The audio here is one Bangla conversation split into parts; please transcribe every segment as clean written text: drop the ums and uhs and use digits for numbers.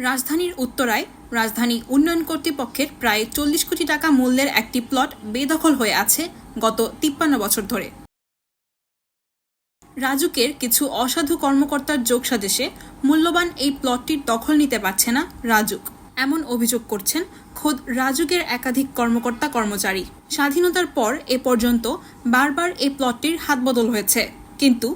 রাজধানীর উত্তরায় রাজধানী উন্নয়ন কর্তৃপক্ষের প্রায় 40 কোটি টাকা মূল্যের একটি প্লট বেদখল হয়ে আছে গত 53 বছর ধরে। রাজুকের কিছু অসাধু কর্মকর্তার যোগসাজশে মূল্যবান এই প্লটটির দখল নিতে পারছে না রাজুক, এমন অভিযোগ করছেন খোদ রাজুকের একাধিক কর্মকর্তা কর্মচারী। স্বাধীনতার পর এ পর্যন্ত বারবার এই প্লটটির হাতবদল হয়েছে, কিন্তু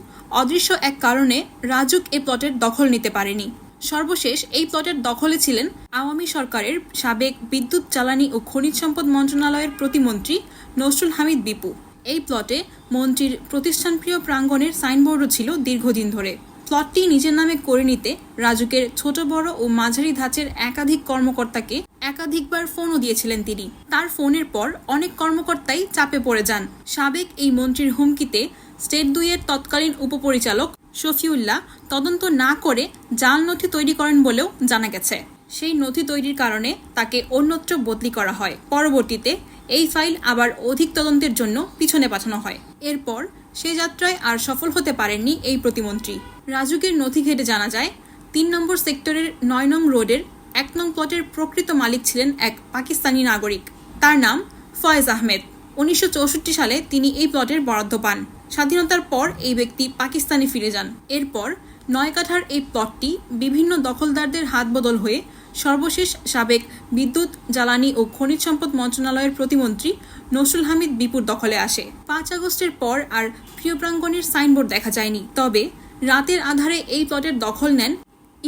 অদৃশ্য এক কারণে রাজুক এই প্লটের দখল নিতে পারেনি। সর্বশেষ এই প্লটের দখলে ছিলেন আওয়ামী সরকারের সাবেক বিদ্যুৎ, জ্বালানি ও খনিজ সম্পদ মন্ত্রণালয়ের প্রতিমন্ত্রী নসরুল হামিদ বিপু। এই প্লটে মন্ত্রীর প্রতিষ্ঠানপ্রিয় প্রাঙ্গণের সাইনবোর্ডও ছিল দীর্ঘদিন ধরে। প্লটটি নিজের নামে করে নিতে রাজুকের ছোট বড় ও মাঝারি ধাঁচের একাধিক কর্মকর্তাকে একাধিকবার ফোনও দিয়েছিলেন তিনি। তার ফোনের পর অনেক কর্মকর্তাই চাপে পড়ে যান। সাবেক এই মন্ত্রীর হুমকিতে স্টেট 2 এর তৎকালীন উপপরিচালক শফিউল্লাহ তদন্ত না করে জাল নথি তৈরি করেন বলেও জানা গেছে। সেই নথি তৈরির কারণে তাকে অন্যত্র বদলি করা হয়। পরবর্তীতে এই ফাইল আবার অধিক তদন্তের জন্য পিছনে পাঠানো হয়। এরপর সে যাত্রায় আর সফল হতে পারেননি এই প্রতিমন্ত্রী। রাজুকের নথি ঘেটে জানা যায় 3 নম্বর সেক্টরের 9 নং রোডের 1 নং প্লটের প্রকৃত মালিক ছিলেন এক পাকিস্তানি নাগরিক। তার নাম ফয়েজ আহমেদ। 1964 সালে তিনি এই প্লটের বরাদ্দ পান। স্বাধীনতার পর এই ব্যক্তি পাকিস্তানে ফিরে যান। এরপর 9 কাঠার এই প্লটটি বিভিন্ন দখলদারদের হাত বদল হয়ে সর্বশেষ সাবেক বিদ্যুৎ, জ্বালানি ও খনিজ সম্পদ মন্ত্রণালয়ের প্রতিমন্ত্রী নসরুল হামিদ বিপুর দখলে আসে। 5 আগস্টের পর আর প্রিয় প্রাঙ্গণের সাইনবোর্ড দেখা যায়নি। তবে রাতের আধারে এই প্লটের দখল নেন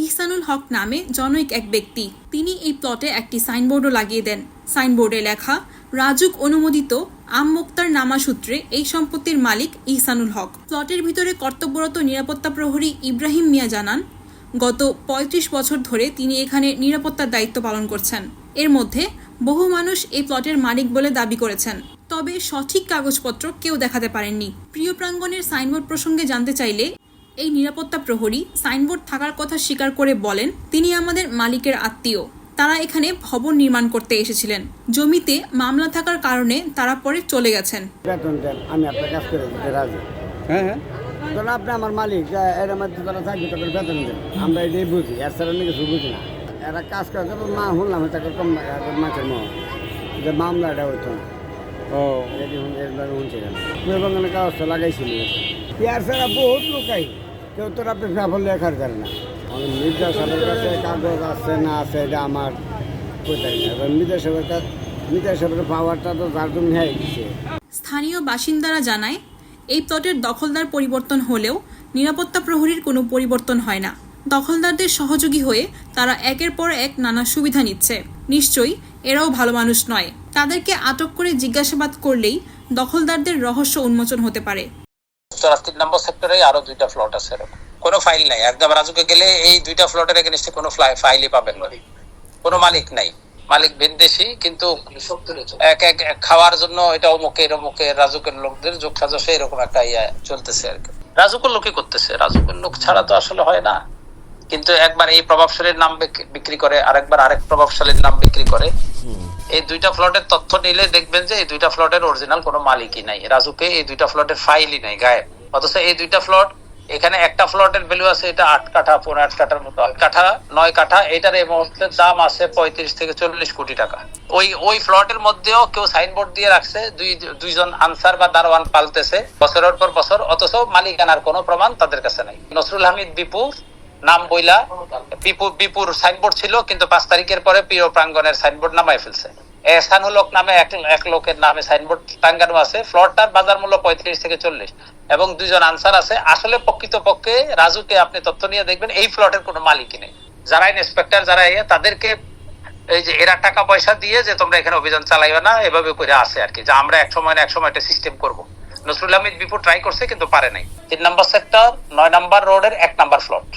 ইহসানুল হক নামে জনৈক এক ব্যক্তি। তিনি এই প্লটে একটি সাইনবোর্ডও লাগিয়ে দেন। সাইনবোর্ডে লেখা রাজুক অনুমোদিত আম মুক্তার নামা সূত্রে এই সম্পত্তির মালিক ইহসানুল হক। প্লটের ভিতরে কর্তব্যরত নিরাপত্তা প্রহরী ইব্রাহিম মিয়া জানান, গত 35 বছর ধরে তিনি এখানে নিরাপত্তার দায়িত্ব পালন করছেন। এর মধ্যে বহু মানুষ এই প্লটের মালিক বলে দাবি করেছেন, তবে সঠিক কাগজপত্র কেউ দেখাতে পারেননি। প্রিয় প্রাঙ্গণের সাইনবোর্ড প্রসঙ্গে জানতে চাইলে এই নিরাপত্তা প্রহরী সাইনবোর্ড থাকার কথা স্বীকার করে বলেন, তিনি আমাদের মালিকের আত্মীয়। তারা এখানে ভবন নির্মাণ করতে এসেছিলেন। জমিতে মামলা থাকার কারণে তারা পরে চলে গেছেন। আমি আপনার কাজ করে দিতে রাজি। হ্যাঁ, আপনি আমার মালিক, এর মধ্যে তারা থাকবে, তাদের বেতন দেন। আমরা এটাই বুঝি, এর ছাড়া কিছু বুঝি না। এরা কাজ করে মা শুনলাম তাকে কম মাছের যে মামলা এটা হইতো না। শুনছিলেন বাগানের কাগজটা লাগাইছিল। এর ছাড়া বহুত লোকাই কেউ তোর আপনি সাফল্য লেখার জানে না। মির্জা সাহেবের কাছে কাগজ আছে না আছে এটা আমার কোথায় না। এবার মির্জা সাহেবের পাওয়ারটা তো তার জন্য হয়ে গেছে। স্থানীয় বাসিন্দারা জানায়, এই প্লটের দখলদার পরিবর্তন হলেও নিরাপত্তা প্রহরীর কোনো পরিবর্তন হয় না। দখলদারদের সহযোগী হয়ে তারা একের পর এক নানা সুবিধা নিচ্ছে। নিশ্চয়ই এরাও ভালো মানুষ নয়। তাদেরকে আটক করে জিজ্ঞাসাবাদ করলেই দখলদারদের রহস্য উন্মোচন হতে পারে। 3 নম্বর সেক্টরে আরো 2টা প্লট আছে, কোনো ফাইল নাই। একদম রাজুকে গেলে এই 2টা প্লটের এগেইনস্টে কোনো ফাইলই পাবেন না, কোনো মালিক নাই। মালিক বিদেশি, কিন্তু এক খাওয়ার জন্য এটা অমুকের রাজুকের লোকদের যোগ সাজসে এরকম একটা চলতেছে আর কি। রাজুকের লোকই করতেছে, রাজুকের লোক ছাড়া তো আসলে হয় না। কিন্তু একবার এই প্রভাবশালীর নাম বিক্রি করে, আরেকবার আরেক প্রভাবশালীর নাম বিক্রি করে। এই 2টা প্লটের তথ্য নিলে দেখবেন যে এই 2টা প্লটের অরিজিনাল কোনো মালিকই নাই। রাজুকে এই 2টা প্লটের ফাইলই নাই, গায়েব। অথচ এই 2টা প্লট, এখানে একটা প্লটের ভ্যালু আছে এটা 8 কাঠা, 8 কাঠার মতো, 9 কাঠা। এটার এই মুহূর্তে দাম আছে 35 থেকে 40 কোটি টাকা। ওই প্লটের মধ্যেও কেউ সাইনবোর্ড দিয়ে রাখছে, দুইজন আনসার বা দারোয়ান পালতেছে বছরের পর বছর, অথচ মালিকানার কোনো প্রমাণ তাদের কাছে নাই। নসরুল হামিদ বিপুর নাম বইলা বিপুর সাইনবোর্ড ছিল, কিন্তু 5 তারিখের পরে প্রিয় প্রাঙ্গণের সাইনবোর্ড নামাই ফেলছে। এহসানুল হক নামে এক লোকের নামে সাইনবোর্ড টাঙ্গানো আছে। প্লটটার বাজার মূল্য 35 থেকে 40 এবং 2 জন আনসার আছে। আসলে প্রকৃতপক্ষে রাজুকে আপনি তথ্য নিয়ে দেখবেন এই প্লটের কোনো মালিকই নেই। যারা ইন্সপেক্টর, যারা তাদেরকে এই যে এরা টাকা পয়সা দিয়ে যে তোমরা এখানে অভিযান চালাইবে না, এভাবে করে আসে আর কি, যে আমরা এক সময় একটা সিস্টেম করব। নসরুল হামিদ বিপুর ট্রাই করছে কিন্তু পারে নাই। 3 নম্বর সেক্টর 9 নম্বর রোডের 1 নম্বর প্লট,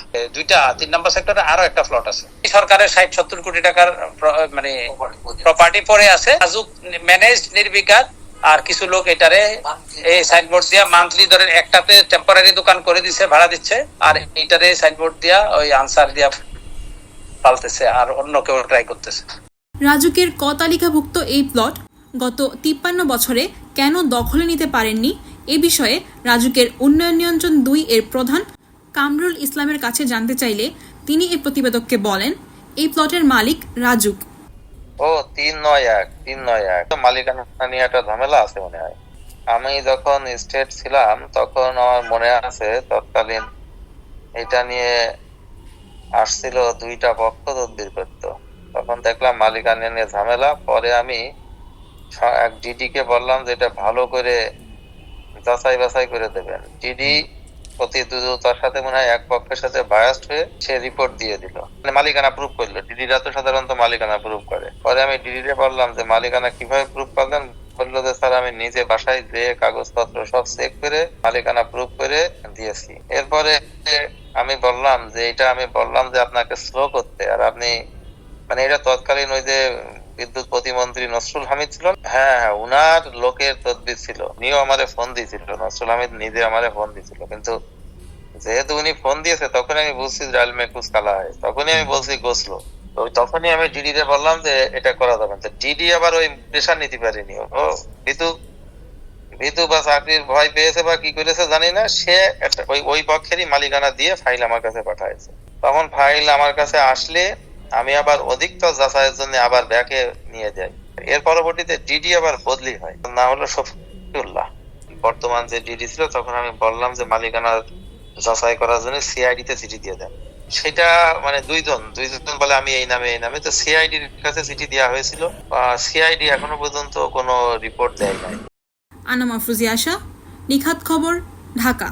3 নম্বর সেক্টরে আরো একটা প্লট আছে। সরকারের 60-70 কোটি টাকার মানে প্রপার্টি পড়ে আছে। রাজুক ম্যানেজড নির্বিকার, আর কিছু লোক এটারে এই সাইনবোর্ড দিয়া মান্থলি ধরে একটাতে টেম্পোরারি দোকান করে দিচ্ছে, ভাড়া দিচ্ছে, আর এইটারে সাইনবোর্ড দিয়া ওই আনসার দিয়া পালতেছে, আর অন্য কেউ ট্রাই করতেছে। রাজুকের ক তালিকাভুক্ত এই প্লট গত 53 বছরে কেন দখলে নিতে পারেননি, এ বিষয়ে রাজুকের উন্নয়ন নিয়ন্ত্রণ 2 এর প্রধান কামরুল ইসলামের কাছে জানতে চাইলে তিনি এই প্রতিবেদককে বলেন, এই প্লটের মালিক রাজুক। ও 391 তো মালিকানা নিয়ে একটা ঝামেলা আছে মনে হয়। আমি যখন স্টেট ছিলাম তখন আমার মনে আছে তৎকালীন এটা নিয়ে আসছিল দুইটা পক্ষ তদবির করতো। তখন দেখলাম মালিকানা নিয়ে ঝামেলা। পরে আমি এক ডিডি কে বললাম যে এটা ভালো করে যাচাই বাছাই করে দেবেন। ডিডি অতি দ্রুততার সাথে মনে হয় এক পক্ষের সাথে বায়াসড হয়ে সে রিপোর্ট দিয়ে দিল, মানে মালিকানা প্রুফ করলো। ডিডিরা তো সাধারণত মালিকানা প্রুফ করে। পরে আমি ডিডিরে বললাম যে মালিকানা কিভাবে প্রুফ করলেন? বললো যে স্যার আমি নিজে বাসায় যে কাগজপত্র সব চেক করে মালিকানা প্রুফ করে দিয়েছি। এরপরে আমি বললাম যে এটা আমি বললাম যে আপনাকে স্লো করতে, আর আপনি মানে এটা তৎকালীন ওই যে বিদ্যুৎ প্রতিমন্ত্রী নসরুল হামিদ ছিল, হ্যাঁ উনার লোকের তদবির ছিল। উনিও আমারে ফোন দিয়েছিল, নসরুল হামিদ নিজে আমারে ফোন দিয়েছিল। কিন্তু যেহেতু উনি ফোন দিয়েছে তখন আমি বুঝছি ডাল মে কুছ কালা হয়, তখনই আমি বলছি গোসলো। তো তখনই আমি ডিডি রে বললাম যে এটা করা যাবে না। ডিডি আবার ওই প্রেশার নিতে পারেনি, ও ভীতু বা চাকরির ভয় পেয়েছে বা কি করেছে জানি না, সে ওই পক্ষেরই মালিকানা দিয়ে ফাইল আমার কাছে পাঠাইছে। তখন ফাইল আমার কাছে আসলে আমি আবার অধিকতর যাচাইয়ের জন্য আবার ব্যাকে নিয়ে যাই। এর পরবর্তীতে ডিডি আবার বদলি হয়, না হলো শফিউল্লাহ বর্তমান যে ডিডি ছিল। তখন আমি বললাম যে মালিকানা যাচাই করার জন্য সিআইডি তে চিঠি দিয়ে দেন। সেটা মানে দুইজন বলে আমি এই নামে তো সিআইডির কাছে চিঠি দেওয়া হয়েছিল। সিআইডি এখনো পর্যন্ত কোনো রিপোর্ট দেয় নাই। আনাম আফরোজী আশা, নিখাত খবর, ঢাকা।